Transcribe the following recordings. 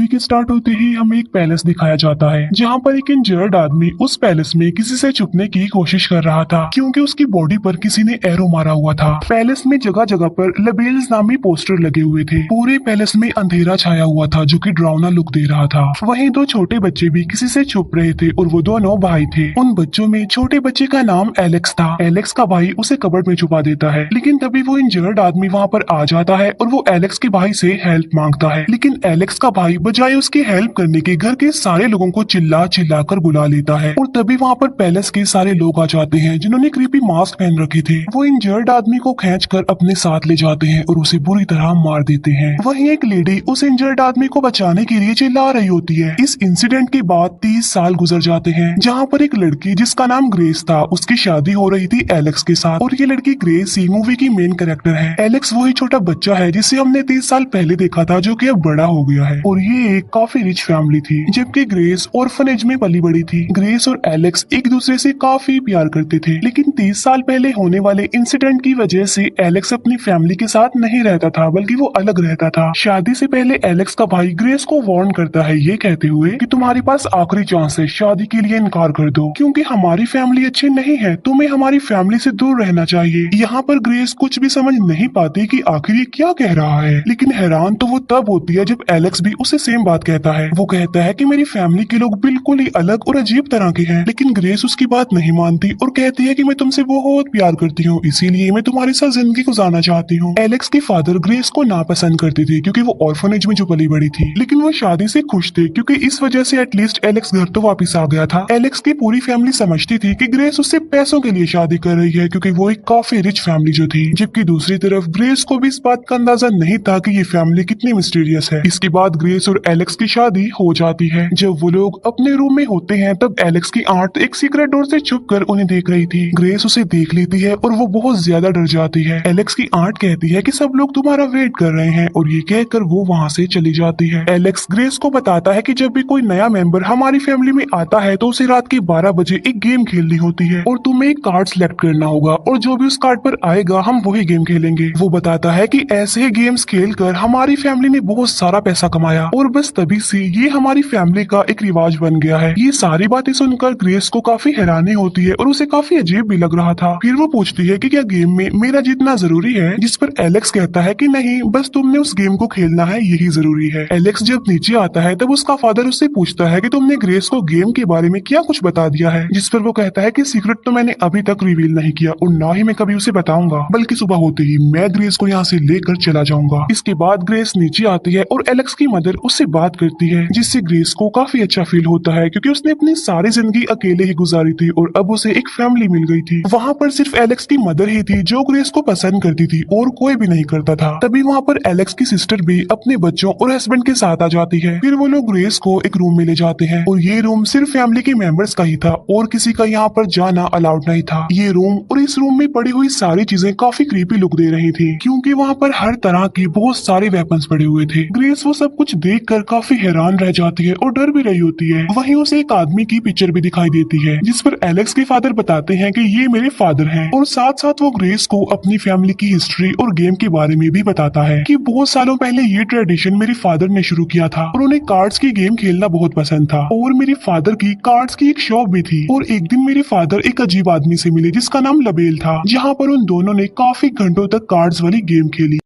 के स्टार्ट होते ही हमें एक पैलेस दिखाया जाता है जहाँ पर एक इंजर्ड आदमी उस पैलेस में किसी से छुपने की कोशिश कर रहा था क्योंकि उसकी बॉडी पर किसी ने एरो मारा हुआ था। पैलेस में जगह जगह पर लबेल्स नामी पोस्टर लगे हुए थे। पूरे पैलेस में अंधेरा छाया हुआ था जो कि डरावना लुक दे रहा था। वहीं दो छोटे बच्चे भी किसी से छुप रहे थे और वो दोनों भाई थे। उन बच्चों में छोटे बच्चे का नाम एलेक्स था। एलेक्स का भाई उसे कबर्ड में छुपा देता है, लेकिन तभी वो इंजर्ड आदमी वहाँ पर आ जाता है और वो एलेक्स के भाई से हेल्प मांगता है। लेकिन एलेक्स का भाई बजाय उसकी हेल्प करने के घर के सारे लोगों को चिल्ला चिल्ला कर बुला लेता है और तभी वहाँ पर पैलेस के सारे लोग आ जाते हैं जिन्होंने क्रीपी मास्क पहन रखे थे। वो इंजर्ड आदमी को खींच कर अपने साथ ले जाते हैं और उसे बुरी तरह मार देते हैं। वहीं एक लेडी उस इंजर्ड आदमी को बचाने के लिए चिल्ला रही होती है। इस इंसिडेंट के बाद 30 साल गुजर जाते हैं जहाँ पर एक लड़की जिसका नाम ग्रेस था उसकी शादी हो रही थी एलेक्स के साथ और ये लड़की ग्रेस ही मूवी की मेन कैरेक्टर है। एलेक्स वही छोटा बच्चा है जिसे हमने 30 साल पहले देखा था जो कि अब बड़ा हो गया है और ये एक काफी रिच फैमिली थी जबकि ग्रेस ऑर्फनेज में पली बड़ी थी। ग्रेस और एलेक्स एक दूसरे से काफी प्यार करते थे, लेकिन 30 साल पहले होने वाले इंसिडेंट की वजह से एलेक्स अपनी फैमिली के साथ नहीं रहता था बल्कि वो अलग रहता था। शादी से पहले एलेक्स का भाई ग्रेस को वार्न करता है ये कहते हुए कि तुम्हारे पास आखिरी चांस है, शादी के लिए इनकार कर दो क्योंकि हमारी फैमिली अच्छी नहीं है, तुम्हें हमारी फैमिली से दूर रहना चाहिए। यहाँ पर ग्रेस कुछ भी समझ नहीं पाती कि आखिर ये क्या कह रहा है, लेकिन हैरान तो वो तब होती है जब एलेक्स भी उसे सेम बात कहता है। वो कहता है कि मेरी फैमिली के लोग बिल्कुल ही अलग और अजीब तरह के हैं, लेकिन ग्रेस उसकी बात नहीं मानती और कहती है कि मैं तुमसे बहुत प्यार करती हूँ, इसीलिए मैं तुम्हारे साथ जिंदगी गुजारना चाहती हूँ। एलेक्स के फादर ग्रेस को नापसंद करते थे क्योंकि वो ऑर्फनेज में जो पली बड़ी थी, लेकिन वो शादी से खुश थे क्योंकि इस वजह से एटलीस्ट एलेक्स घर तो वापिस आ गया था। एलेक्स की पूरी फैमिली समझती थी कि ग्रेस उससे पैसों के लिए शादी कर रही है क्योंकि वो एक काफी रिच फैमिली जो थी, जबकि दूसरी तरफ ग्रेस को भी इस बात का अंदाजा नहीं था कि ये फैमिली कितनी मिस्टीरियस है। इसके बाद ग्रेस और एलेक्स की शादी हो जाती है। जब वो लोग अपने रूम में होते हैं तब एलेक्स की आंट एक सीक्रेट डोर से छुपकर उन्हें देख रही थी। ग्रेस उसे देख लेती है और वो बहुत ज्यादा डर जाती है। एलेक्स की आंट कहती है कि सब लोग तुम्हारा वेट कर रहे हैं और ये कहकर वो वहाँ से चली जाती है। एलेक्स ग्रेस को बताता है कि जब भी कोई नया मेंबर हमारी फैमिली में आता है तो उसे रात के 12 बजे एक गेम खेलनी होती है और तुम्हें एक कार्ड सिलेक्ट करना होगा और जो भी उस कार्ड पर आएगा हम वही गेम खेलेंगे। वो बताता है कि ऐसे ही गेम्स खेलकर हमारी फैमिली ने बहुत सारा पैसा कमाया और बस तभी से ये हमारी फैमिली का एक रिवाज बन गया है। ये सारी बातें सुनकर ग्रेस को काफी हैरानी होती है और उसे काफी अजीब भी लग रहा था। फिर वो पूछती है कि क्या गेम में मेरा जीतना जरूरी है, जिस पर एलेक्स कहता है कि नहीं, बस तुमने उस गेम को खेलना है, यही जरूरी है। एलेक्स जब नीचे आता है तब उसका फादर उससे पूछता है कि तुमने ग्रेस को गेम के बारे में क्या कुछ बता दिया है, जिस पर वो कहता है कि सीक्रेट तो मैंने अभी तक रिवील नहीं किया और ना ही मैं कभी उसे बताऊंगा, बल्कि सुबह होते ही मैं ग्रेस को यहाँ से लेकर चला जाऊंगा। इसके बाद ग्रेस नीचे आती है और एलेक्स की मदर उससे बात करती है जिससे ग्रेस को काफी अच्छा फील होता है क्योंकि उसने अपनी सारी जिंदगी अकेले ही गुजारी थी और अब उसे एक फैमिली मिल गई थी। वहाँ पर सिर्फ एलेक्स की मदर ही थी जो ग्रेस को पसंद करती थी और कोई भी नहीं करता था। तभी वहाँ पर एलेक्स की सिस्टर भी अपने बच्चों और हस्बैंड के साथ आ जाती है। फिर वो लोग ग्रेस को एक रूम में ले जाते हैं और ये रूम सिर्फ फैमिली के मेंबर्स का ही था और किसी का यहाँ पर जाना अलाउड नहीं था। ये रूम और इस रूम में पड़ी हुई सारी चीजें काफी क्रीपी लुक दे रही थी क्योंकि वहाँ पर हर तरह की बहुत सारे वेपन्स पड़े हुए थे। ग्रेस वो सब कुछ देखकर काफी हैरान रह जाती है और डर भी रही होती है। वहीं उसे एक आदमी की पिक्चर भी दिखाई देती है जिस पर एलेक्स के फादर बताते हैं कि ये मेरे फादर हैं और साथ साथ वो ग्रेस को अपनी फैमिली की हिस्ट्री और गेम के बारे में भी बताता है कि बहुत सालों पहले ये ट्रेडिशन मेरे फादर ने शुरू किया था और उन्हें कार्ड्स की गेम खेलना बहुत पसंद था और मेरे फादर की कार्ड्स की एक शॉप भी थी और एक दिन मेरे फादर एक अजीब आदमी से मिले जिसका नाम लबेल था, जहाँ पर उन दोनों ने काफी घंटों तक कार्ड्स वाली गेम खेली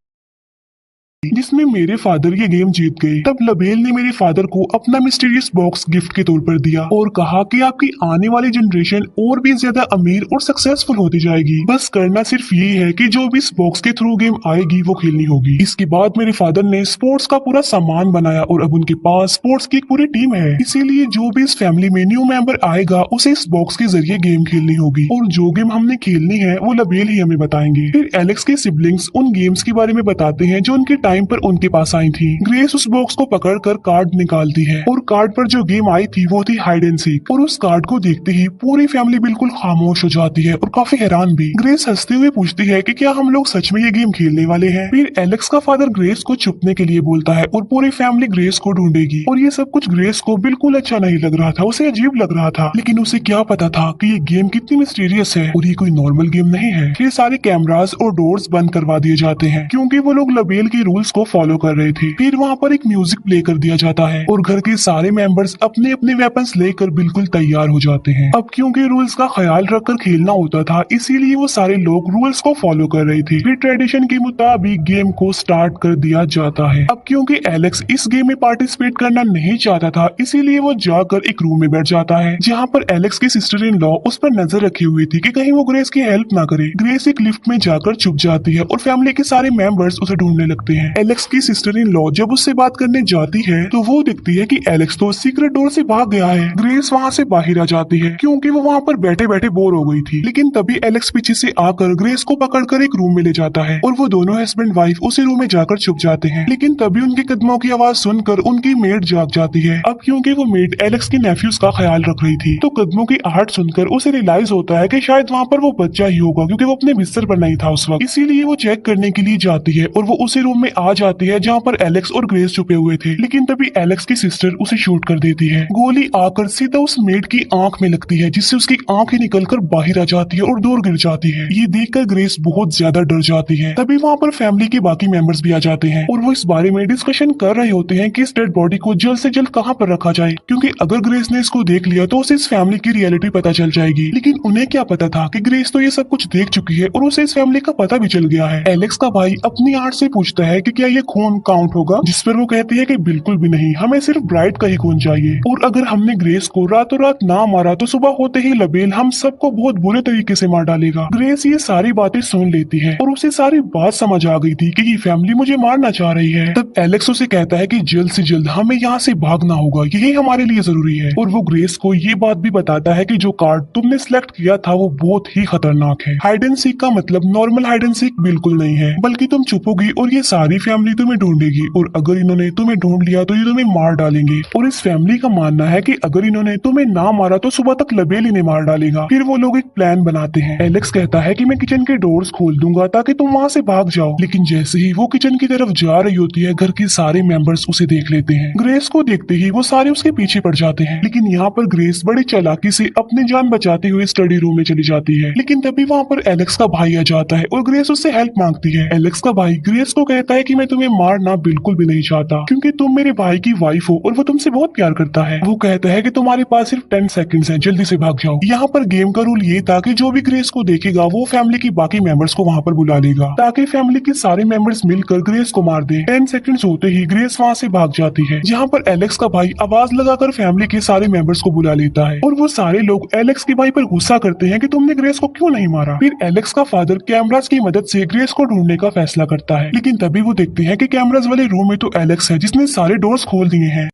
जिसमें मेरे फादर ये गेम जीत गए। तब लबेल ने मेरे फादर को अपना मिस्टीरियस बॉक्स गिफ्ट के तौर पर दिया और कहा कि आपकी आने वाली जनरेशन और भी ज्यादा अमीर और सक्सेसफुल होती जाएगी, बस करना सिर्फ ये है कि जो भी इस बॉक्स के थ्रू गेम आएगी वो खेलनी होगी। इसके बाद मेरे फादर ने स्पोर्ट्स का पूरा सामान बनाया और अब उनके पास स्पोर्ट्स की एक पूरी टीम है, इसीलिए जो भी इस फैमिली में न्यू मेंबर आएगा उसे इस बॉक्स के जरिए गेम खेलनी होगी और जो गेम हमने खेलनी है वो लबेल ही हमें बताएंगे। फिर एलेक्स के सिबलिंग्स उन गेम्स के बारे में बताते हैं जो उनके टाइम पर उनके पास आई थी। ग्रेस उस बॉक्स को पकड़कर कार्ड निकालती है और कार्ड पर जो गेम आई थी वो थी हाइड एंड सीक और उस कार्ड को देखते ही पूरी फैमिली बिल्कुल खामोश हो जाती है और काफी हैरान भी। ग्रेस हंसते हुए पूछती है कि क्या हम लोग सच में ये गेम खेलने वाले हैं। फिर एलेक्स का फादर ग्रेस को छुपने के लिए बोलता है और पूरी फैमिली ग्रेस को ढूंढेगी और ये सब कुछ ग्रेस को बिल्कुल अच्छा नहीं लग रहा था, उसे अजीब लग रहा था, लेकिन उसे क्या पता था कि ये गेम कितनी मिस्टीरियस है और ये कोई नॉर्मल गेम नहीं है। फिर सारे कैमरास और डोर्स बंद करवा दिए जाते हैं क्योंकि वो लोग लबेल के रूल रूल्स को फॉलो कर रहे थे। फिर वहाँ पर एक म्यूजिक प्ले कर दिया जाता है और घर के सारे मेंबर्स अपने अपने वेपन्स लेकर बिल्कुल तैयार हो जाते हैं। अब क्योंकि रूल्स का ख्याल रखकर खेलना होता था, इसीलिए वो सारे लोग रूल्स को फॉलो कर रहे थे। फिर ट्रेडिशन के मुताबिक गेम को स्टार्ट कर दिया जाता है। अब क्योंकि एलेक्स इस गेम में पार्टिसिपेट करना नहीं चाहता था, इसीलिए वो जाकर एक रूम में बैठ जाता है, जहाँ पर एलेक्स की सिस्टर इन लॉ उस पर नजर रखी हुई थी कि कहीं वो ग्रेस की हेल्प ना करे। ग्रेस एक लिफ्ट में जाकर छुप जाती है और फैमिली के सारे मेंबर्स उसे ढूंढने लगते हैं। एलेक्स की सिस्टर इन लॉ जब उससे बात करने जाती है तो वो देखती है कि एलेक्स तो सीक्रेट डोर से भाग गया है। ग्रेस वहाँ से बाहर आ जाती है क्योंकि वो वहाँ पर बैठे बैठे बोर हो गई थी। लेकिन तभी एलेक्स पीछे से आकर ग्रेस को पकड़कर एक रूम में ले जाता है और वो दोनों हस्बैंड वाइफ उसी रूम में जाकर छुप जाते हैं। लेकिन तभी उनके कदमों की आवाज सुनकर उनकी मेड जाग जाती है। अब क्योंकि वो मेड एलेक्स के नेफ्यूज का ख्याल रख रही थी, तो कदमों की आहट सुनकर उसे रियलाइज होता है कि शायद वहाँ पर वो बच्चा ही होगा, क्योंकि वो अपने बिस्तर पर नहीं था उस वक्त। इसीलिए वो चेक करने के लिए जाती है और वो उसी रूम में आ जाती है जहाँ पर एलेक्स और ग्रेस छुपे हुए थे। लेकिन तभी एलेक्स की सिस्टर उसे शूट कर देती है। गोली आकर सीधा उस मेड की आंख में लगती है, जिससे उसकी आंखें निकलकर बाहर आ जाती है और दूर गिर जाती है। ये देखकर ग्रेस बहुत ज्यादा डर जाती है। तभी वहाँ पर फैमिली के बाकी मेंबर्स भी आ जाते हैं और वो इस बारे में डिस्कशन कर रहे होते हैं कि इस डेड बॉडी को जल्द से जल्द कहाँ पर रखा जाए, क्योंकि अगर ग्रेस ने इसको देख लिया तो उसे इस फैमिली की रियलिटी पता चल जाएगी। लेकिन उन्हें क्या पता था कि ग्रेस तो ये सब कुछ देख चुकी है और उसे इस फैमिली का पता भी चल गया है। एलेक्स का भाई अपनी आर्ट से पूछता है कि क्या ये खून काउंट होगा, जिस पर वो कहती है कि बिल्कुल भी नहीं, हमें सिर्फ ब्राइड का ही खून चाहिए, और अगर हमने ग्रेस को रातों रात ना मारा तो सुबह होते ही लबेल हम सबको बहुत बुरे तरीके से मार डालेगा। ग्रेस ये सारी बातें सुन लेती है और उसे सारी बात समझ आ गई थी कि ये फैमिली मुझे मारना चाह रही है। तब एलेक्स उसे कहता है कि जल्द से जल्द हमें यहाँ से भागना होगा, यही हमारे लिए जरूरी है। और वो ग्रेस को ये बात भी बताता है कि जो कार्ड तुमने सिलेक्ट किया था वो बहुत ही खतरनाक है। हाइड एंड सीक का मतलब नॉर्मल हाइड एंड सीक बिल्कुल नहीं है, बल्कि तुम छुपोगी और ये सारी फैमिली तुम्हें ढूंढेगी, और अगर इन्होंने तुम्हें ढूंढ लिया तो ये तुम्हें मार डालेंगे। और इस फैमिली का मानना है कि अगर इन्होंने तुम्हें ना मारा तो सुबह तक लबेल इन्हें मार डालेगा। फिर वो लोग एक प्लान बनाते हैं। एलेक्स कहता है कि मैं किचन के डोर्स खोल दूंगा ताकि तुम वहाँ से भाग जाओ। लेकिन जैसे ही वो किचन की तरफ जा रही होती है, घर के सारे मेंबर्स उसे देख लेते हैं। ग्रेस को देखते ही वो सारे उसके पीछे पड़ जाते हैं। लेकिन यहाँ पर ग्रेस बड़ी चालाकी से अपनी जान बचाते हुए स्टडी रूम में चली जाती है। लेकिन तभी वहाँ पर एलेक्स का भाई आ जाता है और ग्रेस उससे हेल्प मांगती है। एलेक्स का भाई ग्रेस को कहता है कि मैं तुम्हें मारना बिल्कुल भी नहीं चाहता, क्योंकि तुम मेरे भाई की वाइफ हो और वो तुमसे बहुत प्यार करता है। वो कहता है कि तुम्हारे पास सिर्फ 10 सेकंड्स हैं, जल्दी से भाग जाओ। यहाँ पर गेम का रूल ये था कि जो भी ग्रेस को देखेगा वो फैमिली की बाकी मेंबर्स को वहाँ पर बुला लेगा, ताकि फैमिली के सारे मेंबर्स मिलकर ग्रेस को मार दे। 10 सेकंड्स होते ही ग्रेस वहाँ से भाग जाती है, जहाँ पर एलेक्स का भाई आवाज लगाकर फैमिली के सारे मेंबर्स को बुला लेता है। और वो सारे लोग एलेक्स के भाई पर गुस्सा करते हैं कि तुमने ग्रेस को क्यों नहीं मारा। फिर एलेक्स का फादर कैमरास की मदद से ग्रेस को ढूंढने का फैसला करता है। लेकिन तभी वो देखते हैं कि कैमरास वाले रूम में तो एलेक्स है, जिसने सारे डोर्स खोल दिए हैं।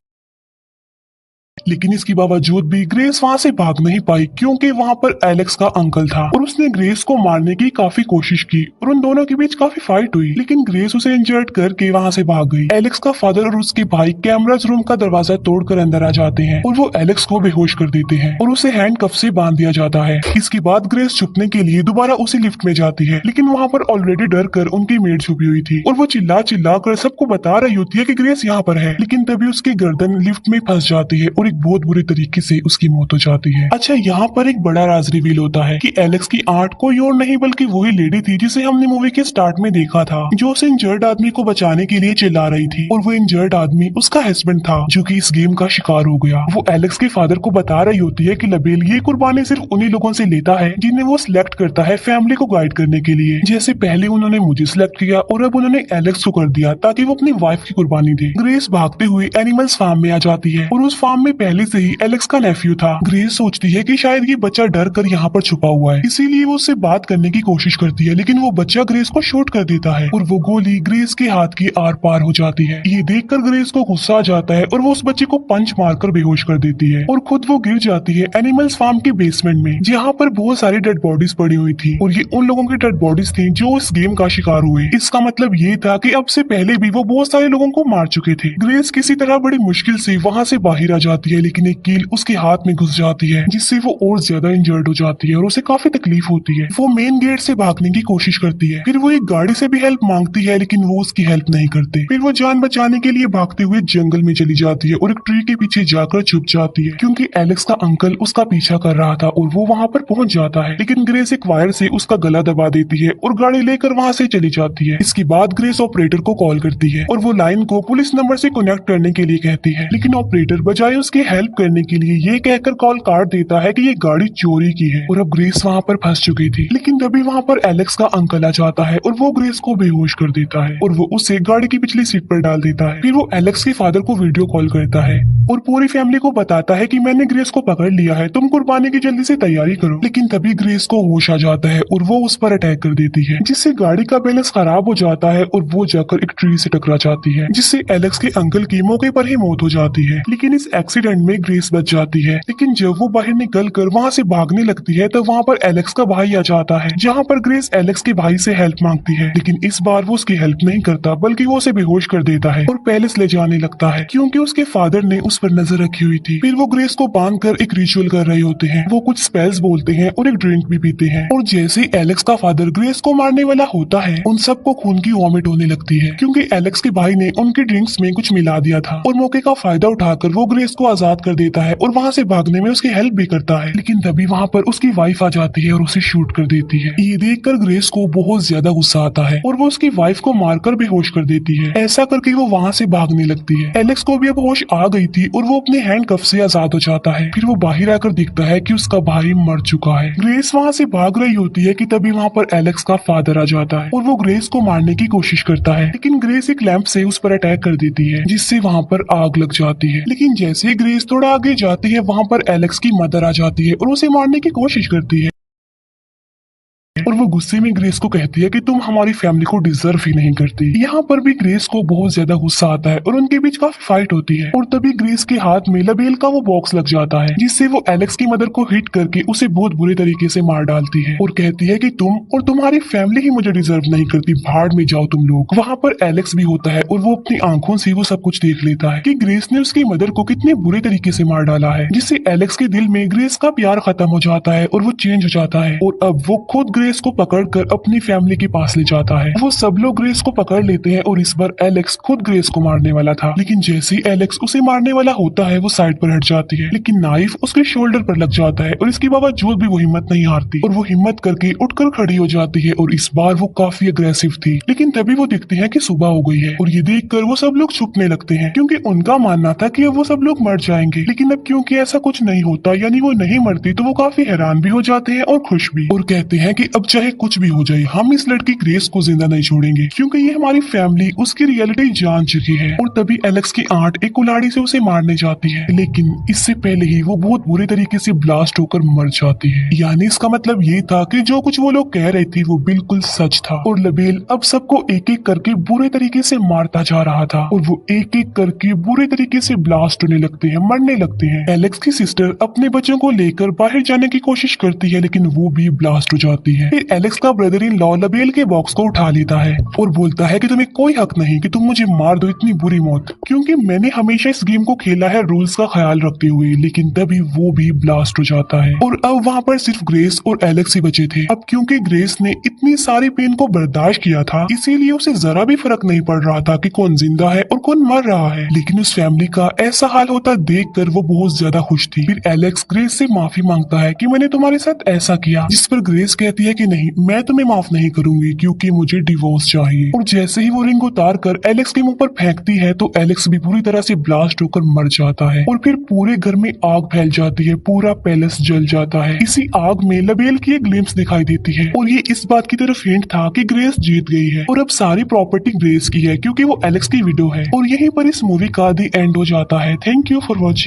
लेकिन इसके बावजूद भी ग्रेस वहाँ से भाग नहीं पाई, क्योंकि वहाँ पर एलेक्स का अंकल था और उसने ग्रेस को मारने की काफी कोशिश की और उन दोनों के बीच काफी फाइट हुई। लेकिन ग्रेस उसे इंजर्ड करके वहाँ से भाग गई। एलेक्स का फादर और उसके भाई कैमराज रूम का दरवाजा तोड़कर अंदर आ जाते हैं और वो एलेक्स को बेहोश कर देते हैं और उसे हैंडकफ से बांध दिया जाता है। इसके बाद ग्रेस छुपने के लिए दोबारा उसी लिफ्ट में जाती है, लेकिन वहाँ पर ऑलरेडी डर कर उनकी मेड छुपी हुई थी और वो चिल्ला चिल्ला कर सबको बता रही होती है कि ग्रेस यहाँ पर है। लेकिन तभी उसकी गर्दन लिफ्ट में फंस जाती है और एक बहुत बुरे तरीके से उसकी मौत हो जाती है। अच्छा, यहाँ पर एक बड़ा राज रिवील होता है कि एलेक्स की आर्ट कोई और नहीं बल्कि वही लेडी थी जिसे हमने मूवी के स्टार्ट में देखा था, जो उस इंजर्ड आदमी को बचाने के लिए चिल्ला रही थी। और वो इंजर्ड आदमी उसका हस्बैंड था, जो कि इस गेम का शिकार हो गया। वो एलेक्स के फादर को बता रही होती है कि लबेल ये कुर्बानी सिर्फ उन्हीं लोगों से लेता है जिन्हें वो सिलेक्ट करता है फैमिली को गाइड करने के लिए। जैसे पहले उन्होंने मुझे सिलेक्ट किया और अब उन्होंने एलेक्स को कर दिया ताकि वो अपनी वाइफ की कुर्बानी दे। ग्रेस भागते हुए एनिमल्स फार्म में आ जाती है और उस फार्म में पहले से ही एलेक्स का नेफ्यू था। ग्रेस सोचती है कि शायद ये बच्चा डर कर यहाँ पर छुपा हुआ है, इसीलिए वो उससे बात करने की कोशिश करती है। लेकिन वो बच्चा ग्रेस को शूट कर देता है और वो गोली ग्रेस के हाथ की आर पार हो जाती है। ये देखकर ग्रेस को गुस्सा आ जाता है और वो उस बच्चे को पंच मारकर बेहोश कर देती है और खुद वो गिर जाती है एनिमल्स फार्म के बेसमेंट में, जहाँ पर बहुत सारी डेड बॉडीज पड़ी हुई थी और ये उन लोगों की डेड बॉडीज थी जो इस गेम का शिकार हुए। इसका मतलब ये था कि अब से पहले भी वो बहुत सारे लोगों को मार चुके थे। ग्रेस किसी तरह बड़ी मुश्किल से वहाँ से बाहर आ जाती करती है लेकिन एक कील उसके हाथ में घुस जाती है जिससे वो और ज्यादा इंजर्ड हो जाती है और उसे काफी तकलीफ होती है। वो मेन गेट से भागने की कोशिश करती है, फिर वो एक गाड़ी से भी हेल्प मांगती है लेकिन वो उसकी हेल्प नहीं करते। फिर वो जान बचाने के लिए भागते हुए जंगल में चली जाती है और एक ट्री के पीछे जाकर छुप जाती है क्योंकि एलेक्स का अंकल उसका पीछा कर रहा था और वो वहाँ पर पहुंच जाता है। लेकिन ग्रेस एक वायर से उसका गला दबा देती है और गाड़ी लेकर वहाँ से चली जाती है। इसके बाद ग्रेस ऑपरेटर को कॉल करती है और वो लाइन को पुलिस नंबर से कनेक्ट करने के लिए कहती है, लेकिन ऑपरेटर बजाय उसकी हेल्प करने के लिए ये कहकर कॉल काट देता है कि ये गाड़ी चोरी की है और अब ग्रेस वहाँ पर फंस चुकी थी। लेकिन तभी वहाँ पर एलेक्स का अंकल आ जाता है और वो ग्रेस को बेहोश कर देता है और वो उसे गाड़ी की पिछली सीट पर डाल देता है। फिर वो एलेक्स के फादर को वीडियो कॉल करता है और पूरी फैमिली को बताता है कि मैंने ग्रेस को पकड़ लिया है, तुम कुर्बानी की जल्दी से तैयारी करो। लेकिन तभी ग्रेस को होश आ जाता है और वो उस पर अटैक कर देती है जिससे गाड़ी का बैलेंस खराब हो जाता है और वो जाकर एक ट्री से टकरा जाती है जिससे एलेक्स के अंकल की मौके पर ही मौत हो जाती है। लेकिन इस एक्सीडेंट में ग्रेस बच जाती है। लेकिन जब वो बाहर निकल कर वहाँ से भागने लगती है तो वहाँ पर एलेक्स का भाई आ जाता है, जहाँ पर ग्रेस एलेक्स के भाई से हेल्प मांगती है। लेकिन इस बार वो उसकी हेल्प नहीं करता बल्कि वो उसे बेहोश कर देता है और पैलेस ले जाने लगता है क्योंकि उसके फादर ने उस पर नजर रखी हुई थी। फिर वो ग्रेस को बांध कर एक रिचुअल कर रहे होते हैं, वो कुछ स्पेल्स बोलते हैं और एक ड्रिंक भी पीते हैं और जैसे ही एलेक्स का फादर ग्रेस को मारने वाला होता है उन सबको खून की वॉमिट होने लगती है क्योंकि एलेक्स के भाई ने उनके ड्रिंक्स में कुछ मिला दिया था। और मौके का फायदा उठाकर वो ग्रेस को आजाद कर देता है और वहाँ से भागने में उसकी हेल्प भी करता है। लेकिन तभी वहाँ पर उसकी वाइफ आ जाती है और उसे शूट कर देती है। ये देखकर ग्रेस को बहुत ज्यादा गुस्सा आता है और वो उसकी वाइफ को मारकर बेहोश कर देती है। ऐसा करके वो वहाँ से भागने लगती है। एलेक्स को भी अब होश आ गई थी और वो अपने हैंडकफ से आजाद हो जाता है। फिर वो बाहर आकर दिखता है कि उसका भाई मर चुका है। ग्रेस वहाँ से भाग रही होती है कि तभी वहाँ पर एलेक्स का फादर आ जाता है और वो ग्रेस को मारने की कोशिश करता है, लेकिन ग्रेस एक लैंप से उस पर अटैक कर देती है जिससे वहाँ पर आग लग जाती है। लेकिन जैसे ही ग्रेस थोड़ा आगे जाती है वहाँ पर एलेक्स की मदर आ जाती है और उसे मारने की कोशिश करती है और वो गुस्से में ग्रेस को कहती है कि तुम हमारी फैमिली को डिजर्व ही नहीं करती। यहाँ पर भी ग्रेस को बहुत ज्यादा गुस्सा आता है और उनके बीच काफी फाइट होती है और तभी ग्रेस के हाथ में लबेल का वो बॉक्स लग जाता है जिससे वो एलेक्स की मदर को हिट करके उसे बहुत बुरे तरीके से मार डालती है और कहती है कि तुम और तुम्हारी फैमिली ही मुझे डिजर्व नहीं करती, भाड़ में जाओ तुम लोग। वहाँ पर एलेक्स भी होता है और वो अपनी आंखों से वो सब कुछ देख लेता है कि ग्रेस ने उसकी मदर को कितने बुरे तरीके से मार डाला है, जिससे एलेक्स के दिल में ग्रेस का प्यार खत्म हो जाता है और वो चेंज हो जाता है और अब वो खुद ग्रेस को पकड़कर अपनी फैमिली के पास ले जाता है। वो सब लोग ग्रेस को पकड़ लेते हैं और इस बार एलेक्स खुद ग्रेस को मारने वाला था, लेकिन जैसे ही एलेक्स उसे मारने वाला होता है वो साइड पर हट जाती है, लेकिन नाइफ उसके शोल्डर पर लग जाता है और इसके बावजूद भी वो हिम्मत नहीं हारती और वो हिम्मत करके उठकर खड़ी हो जाती है और इस बार वो काफी अग्रेसिव थी। लेकिन तभी वो दिखती है कि सुबह हो गई है और ये देखकर वो सब लोग छुपने लगते हैं क्योंकि उनका मानना था कि अब वो सब लोग मर जाएंगे। लेकिन अब क्योंकि ऐसा कुछ नहीं होता यानी वो नहीं मरती तो वो काफी हैरान भी हो जाते हैं और खुश भी और कहते हैं कि अब चाहे कुछ भी हो जाए हम इस लड़की ग्रेस को जिंदा नहीं छोड़ेंगे क्योंकि ये हमारी फैमिली उसकी रियलिटी जान चुकी है। और तभी एलेक्स की आंट एक कुल्हाड़ी से उसे मारने जाती है, लेकिन इससे पहले ही वो बहुत बुरे तरीके से ब्लास्ट होकर मर जाती है। यानी इसका मतलब ये था कि जो कुछ वो लोग कह रहे थे वो बिल्कुल सच था और लबेल अब सबको एक एक करके बुरे तरीके से मारता जा रहा था और वो एक एक करके बुरे तरीके से ब्लास्ट होने लगते हैं, मरने लगते हैं। एलेक्स की सिस्टर अपने बच्चों को लेकर बाहर जाने की कोशिश करती है लेकिन वो भी ब्लास्ट हो जाती है। फिर एलेक्स का ब्रदर इन लॉ लबेल के बॉक्स को उठा लेता है और बोलता है कि तुम्हें कोई हक नहीं कि तुम मुझे मार दो इतनी बुरी मौत, क्योंकि मैंने हमेशा इस गेम को खेला है रूल्स का ख्याल रखते हुए। लेकिन तभी वो भी ब्लास्ट हो जाता है और अब वहाँ पर सिर्फ ग्रेस और एलेक्स ही बचे थे। अब क्योंकि ग्रेस ने इतनी सारी पेन को बर्दाश्त किया था इसीलिए उसे जरा भी फर्क नहीं पड़ रहा था कि कौन जिंदा है और कौन मर रहा है। लेकिन उस फैमिली का ऐसा हाल होता देखकर वो बहुत ज्यादा खुश थी। फिर एलेक्स ग्रेस से माफी मांगता है कि मैंने तुम्हारे साथ ऐसा किया, जिस पर ग्रेस कहती है कि नहीं मैं तुम्हें माफ नहीं करूंगी क्योंकि मुझे डिवोर्स चाहिए। और जैसे ही वो रिंग उतार कर एलेक्स के मुंह पर फेंकती है तो एलेक्स भी पूरी तरह से ब्लास्ट होकर मर जाता है और फिर पूरे घर में आग फैल जाती है, पूरा पैलेस जल जाता है। इसी आग में लबेल की एक ग्लिम्स दिखाई देती है और ये इस बात की तरफ हिंट था कि ग्रेस जीत गई है और अब सारी प्रॉपर्टी ग्रेस की है क्योंकि वो एलेक्स की विडो है। और यहीं पर इस मूवी का दी एंड हो जाता है। Thank you for watching.